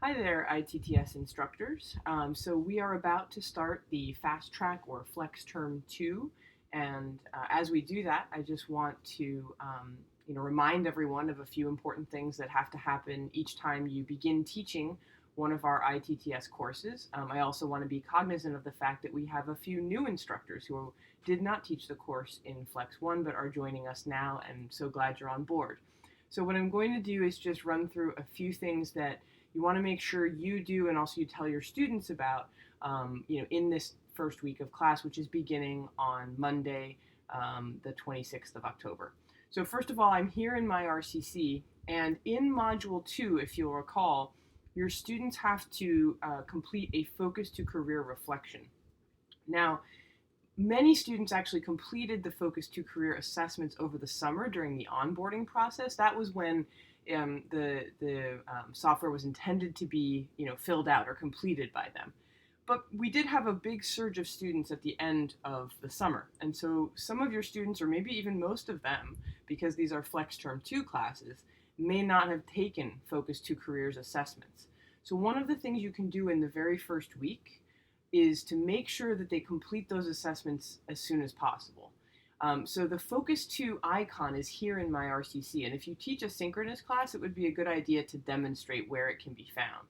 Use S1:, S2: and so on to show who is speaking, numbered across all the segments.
S1: Hi there, IttS instructors. So we are about to start the Fast Track or Flex Term 2, and as we do that, I just want to remind everyone of a few important things that have to happen each time you begin teaching one of our IttS courses. I also want to be cognizant of the fact that we have a few new instructors who did not teach the course in Flex 1 but are joining us now, and so glad you're on board. So what I'm going to do is just run through a few things that you want to make sure you do and also you tell your students about in this first week of class, which is beginning on Monday, the 26th of October. So first of all, I'm here in my RCC, and in Module 2, if you'll recall, your students have to complete a focus to career reflection. Now, many students actually completed the focus to career assessments over the summer during the onboarding process. That was when the software was intended to be filled out or completed by them. But we did have a big surge of students at the end of the summer. And so some of your students, or maybe even most of them, because these are Flex Term 2 classes, may not have taken Focus to Careers assessments. So one of the things you can do in the very first week is to make sure that they complete those assessments as soon as possible. So the Focus 2 icon is here in my RCC, and if you teach a synchronous class, it would be a good idea to demonstrate where it can be found.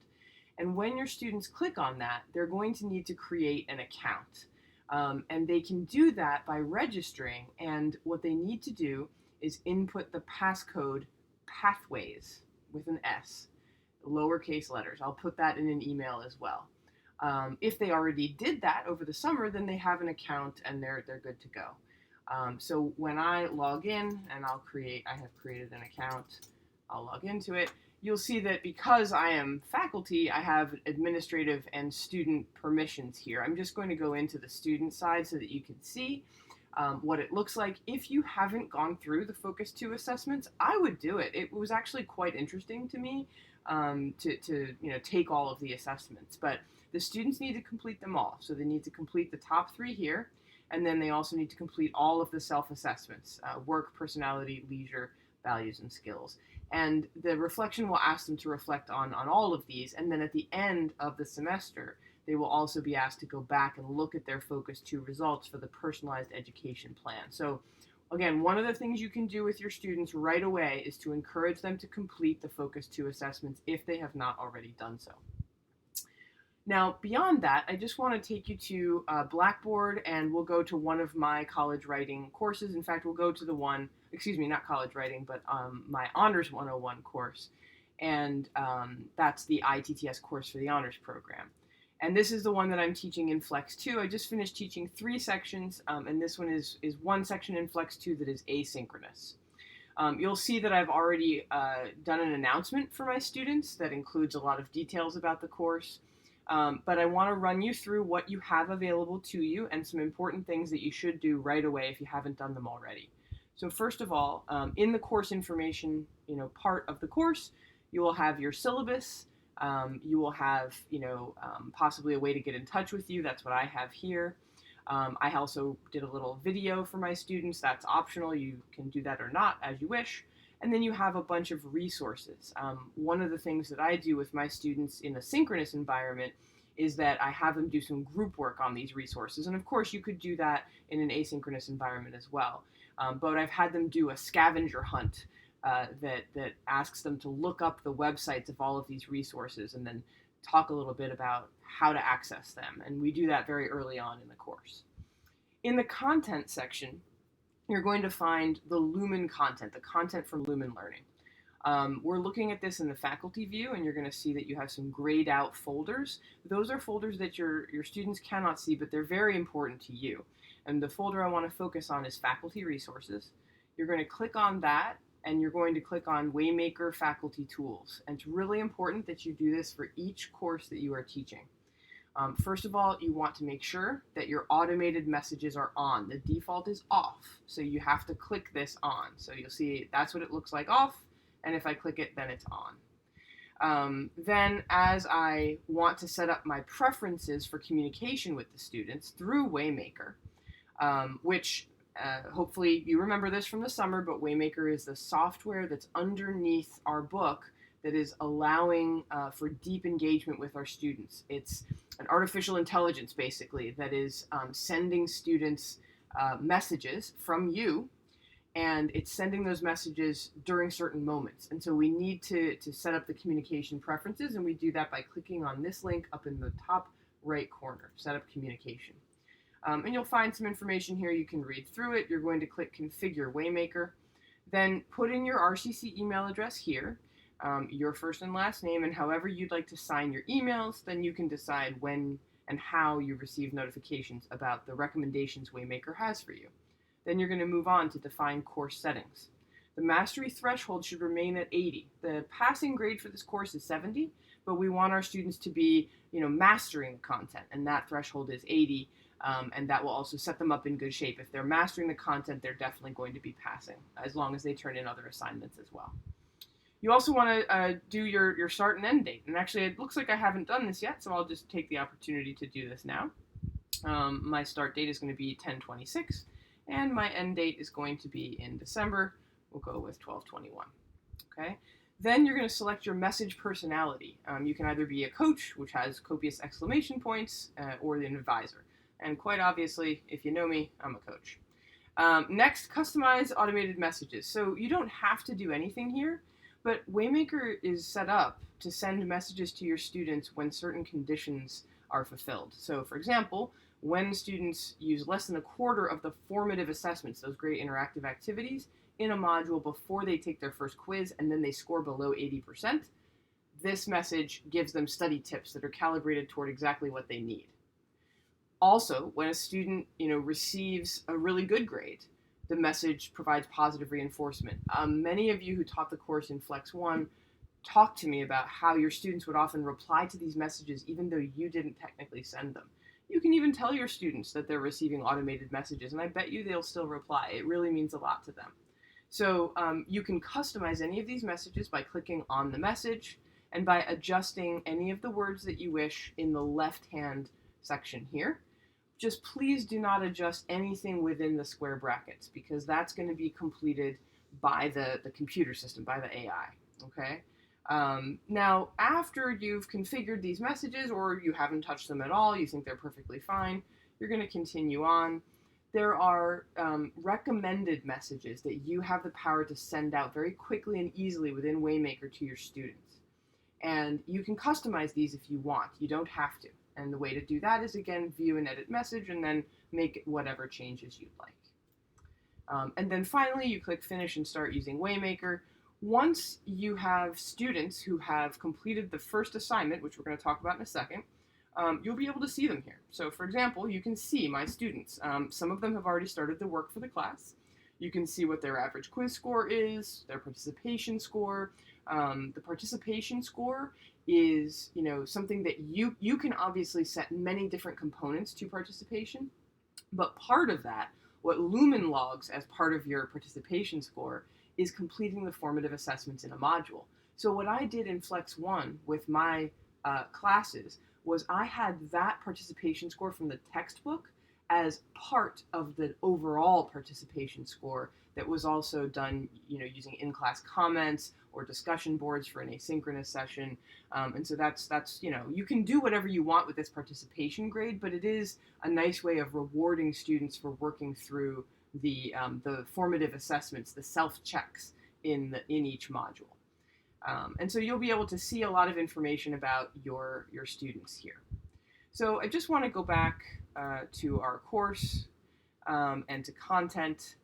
S1: And when your students click on that, they're going to need to create an account. And they can do that by registering, and what they need to do is input the passcode pathways with an S, lowercase letters. I'll put that in an email as well. If they already did that over the summer, then they have an account and they're good to go. So when I log in, and I have created an account, I'll log into it, you'll see that because I am faculty, I have administrative and student permissions here. I'm just going to go into the student side so that you can see what it looks like. If you haven't gone through the Focus 2 assessments, I would do it. It was actually quite interesting to me to take all of the assessments, but the students need to complete them all. So they need to complete the top 3 here, and then they also need to complete all of the self-assessments, work, personality, leisure, values, and skills. And the reflection will ask them to reflect on all of these, and then at the end of the semester, they will also be asked to go back and look at their Focus 2 results for the personalized education plan. So again, one of the things you can do with your students right away is to encourage them to complete the Focus 2 assessments if they have not already done so. Now, beyond that, I just want to take you to Blackboard, and we'll go to one of my college writing courses. In fact, we'll go to the one, not college writing, but my Honors 101 course, and that's the IttS course for the Honors program. And this is the one that I'm teaching in Flex 2. I just finished teaching 3 sections, and this one is one section in Flex 2 that is asynchronous. You'll see that I've already done an announcement for my students that includes a lot of details about the course. But I want to run you through what you have available to you and some important things that you should do right away if you haven't done them already. So first of all, in the course information, part of the course, you will have your syllabus. You will have, possibly a way to get in touch with you. That's what I have here. I also did a little video for my students. That's optional. You can do that or not as you wish. And then you have a bunch of resources. One of the things that I do with my students in a synchronous environment is that I have them do some group work on these resources. And of course, you could do that in an asynchronous environment as well. But I've had them do a scavenger hunt that asks them to look up the websites of all of these resources and then talk a little bit about how to access them. And we do that very early on in the course. In the content section, you're going to find the Lumen content, the content from Lumen Learning. We're looking at this in the faculty view, and you're going to see that you have some grayed out folders. Those are folders that your students cannot see, but they're very important to you. And the folder I want to focus on is faculty resources. You're going to click on that, and you're going to click on Waymaker faculty tools. And it's really important that you do this for each course that you are teaching. First of all, you want to make sure that your automated messages are on. The default is off, so you have to click this on. So you'll see that's what it looks like off, and if I click it, then it's on. Then as I want to set up my preferences for communication with the students through Waymaker, which hopefully you remember this from the summer, but Waymaker is the software that's underneath our book that is allowing for deep engagement with our students. It's an artificial intelligence, basically, that is sending students messages from you, and it's sending those messages during certain moments. And so we need to set up the communication preferences, and we do that by clicking on this link up in the top right corner, set up communication. And you'll find some information here. You can read through it. You're going to click Configure Waymaker. Then put in your RCC email address here, your first and last name, and however you'd like to sign your emails. Then you can decide when and how you receive notifications about the recommendations Waymaker has for you. Then you're going to move on to define course settings. The mastery threshold should remain at 80. The passing grade for this course is 70, but we want our students to be, mastering the content, and that threshold is 80. And that will also set them up in good shape. If they're mastering the content, they're definitely going to be passing, as long as they turn in other assignments as well. You also want to do your start and end date. And actually, it looks like I haven't done this yet, so I'll just take the opportunity to do this now. My start date is going to be 10/26, and my end date is going to be in December. We'll go with 12/21. Okay. Then you're going to select your message personality. You can either be a coach, which has copious exclamation points, or an advisor. And quite obviously, if you know me, I'm a coach. Next, customize automated messages. So you don't have to do anything here, but Waymaker is set up to send messages to your students when certain conditions are fulfilled. So for example, when students use less than a quarter of the formative assessments, those great interactive activities, in a module before they take their first quiz and then they score below 80%, this message gives them study tips that are calibrated toward exactly what they need. Also, when a student, receives a really good grade, the message provides positive reinforcement. Many of you who taught the course in Flex 1 talked to me about how your students would often reply to these messages even though you didn't technically send them. You can even tell your students that they're receiving automated messages, and I bet you they'll still reply. It really means a lot to them. So you can customize any of these messages by clicking on the message and by adjusting any of the words that you wish in the left-hand section here. Just please do not adjust anything within the square brackets, because that's going to be completed by the computer system, by the AI, okay? Now, after you've configured these messages, or you haven't touched them at all, you think they're perfectly fine, you're going to continue on. There are recommended messages that you have the power to send out very quickly and easily within Waymaker to your students. And you can customize these if you want. You don't have to. And the way to do that is, again, view and edit message and then make whatever changes you'd like. And then finally, you click Finish and start using Waymaker. Once you have students who have completed the first assignment, which we're going to talk about in a second, you'll be able to see them here. So for example, you can see my students. Some of them have already started the work for the class. You can see what their average quiz score is, their participation score. The participation score is, something that you can obviously set many different components to participation, but part of that, what Lumen logs as part of your participation score, is completing the formative assessments in a module. So what I did in Flex 1 with my classes was I had that participation score from the textbook as part of the overall participation score that was also done, using in-class comments or discussion boards for an asynchronous session. And so that's you can do whatever you want with this participation grade, but it is a nice way of rewarding students for working through the formative assessments, the self-checks in each module. And so you'll be able to see a lot of information about your students here. So I just want to go back to our course and to content.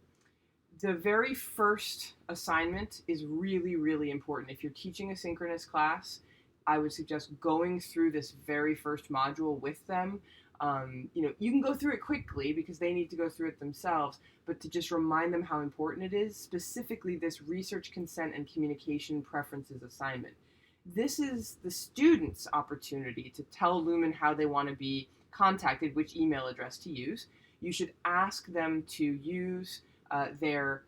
S1: The very first assignment is really, really important. If you're teaching a synchronous class, I would suggest going through this very first module with them. You can go through it quickly because they need to go through it themselves, but to just remind them how important it is, specifically this research consent and communication preferences assignment. This is the student's opportunity to tell Lumen how they want to be contacted, which email address to use. You should ask them to use their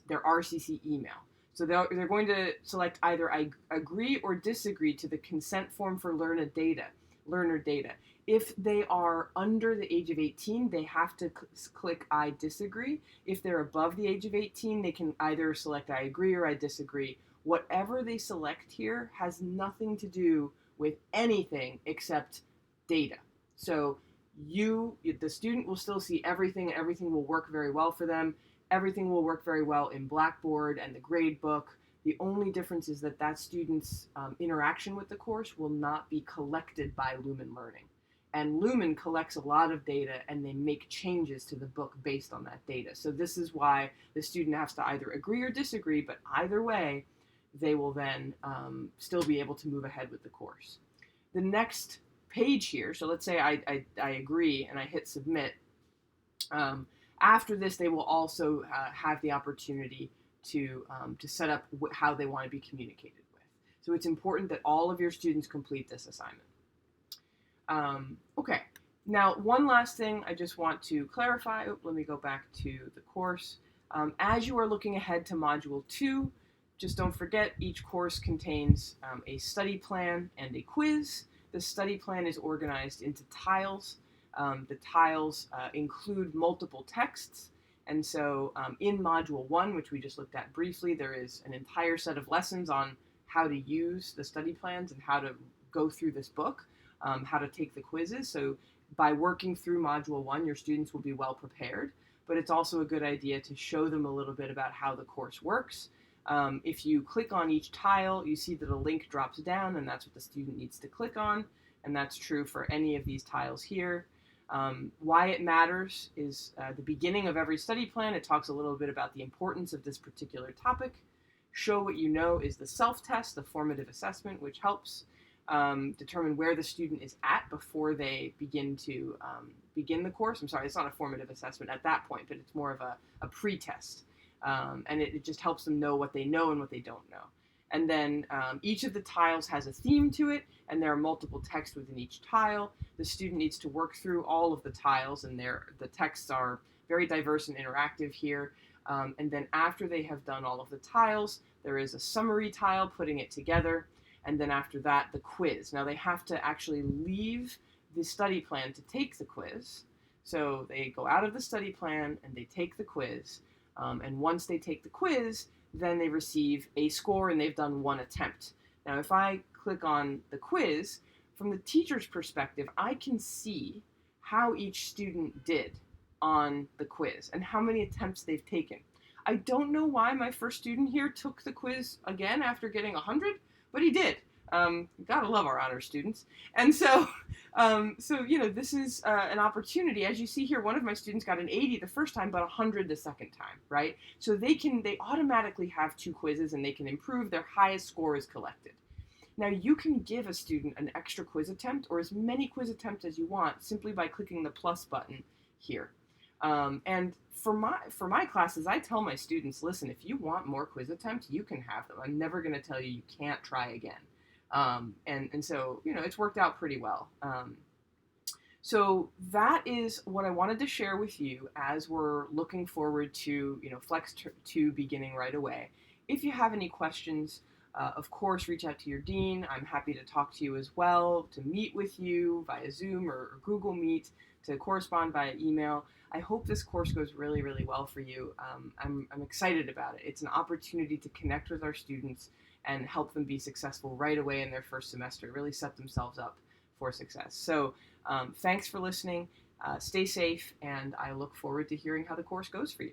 S1: RCC email. So they're going to select either I agree or disagree to the consent form for learner data. If they are under the age of 18, they have to click I disagree. If they're above the age of 18, they can either select I agree or I disagree, whatever they select here has nothing to do with anything except data. So the student will still see everything, and everything will work very well for them. Everything will work very well in Blackboard and the grade book. The only difference is that that student's interaction with the course will not be collected by Lumen Learning. And Lumen collects a lot of data, and they make changes to the book based on that data. So this is why the student has to either agree or disagree, but either way, they will then still be able to move ahead with the course. The next page here, so let's say I agree and I hit submit. After this, they will also have the opportunity to set up how they want to be communicated with. So it's important that all of your students complete this assignment. Okay, now one last thing I just want to clarify. Let me go back to the course. As you are looking ahead to Module 2, just don't forget each course contains a study plan and a quiz. The study plan is organized into tiles. The tiles include multiple texts. And so in Module 1, which we just looked at briefly, there is an entire set of lessons on how to use the study plans and how to go through this book, how to take the quizzes. So by working through Module 1, your students will be well prepared. But it's also a good idea to show them a little bit about how the course works. If you click on each tile, you see that a link drops down, and that's what the student needs to click on. And that's true for any of these tiles here. Why it matters is the beginning of every study plan. It talks a little bit about the importance of this particular topic. Show what you know is the self-test, the formative assessment, which helps determine where the student is at before they begin to begin the course. I'm sorry, it's not a formative assessment at that point, but it's more of a pre-test. And it just helps them know what they know and what they don't know. And then each of the tiles has a theme to it, and there are multiple texts within each tile. The student needs to work through all of the tiles, and the texts are very diverse and interactive here. And then after they have done all of the tiles, there is a summary tile putting it together. And then after that, the quiz. Now they have to actually leave the study plan to take the quiz. So they go out of the study plan and they take the quiz. And once they take the quiz, then they receive a score and they've done one attempt. Now, if I click on the quiz, from the teacher's perspective, I can see how each student did on the quiz and how many attempts they've taken. I don't know why my first student here took the quiz again after getting 100, but he did. Gotta love our honor students. And so, this is an opportunity. As you see here, one of my students got an 80 the first time, but 100 the second time, right? So they automatically have 2 quizzes and they can improve. Their highest score is collected. Now you can give a student an extra quiz attempt or as many quiz attempts as you want simply by clicking the plus button here. And for my classes, I tell my students, listen, if you want more quiz attempts, you can have them. I'm never going to tell you you can't try again. And so, it's worked out pretty well. So that is what I wanted to share with you as we're looking forward to, Flex 2 beginning right away. If you have any questions, of course, reach out to your dean. I'm happy to talk to you as well, to meet with you via Zoom or Google Meet, to correspond via email. I hope this course goes really, really well for you. I'm excited about it. It's an opportunity to connect with our students and help them be successful right away in their first semester, really set themselves up for success. So thanks for listening. Stay safe, and I look forward to hearing how the course goes for you.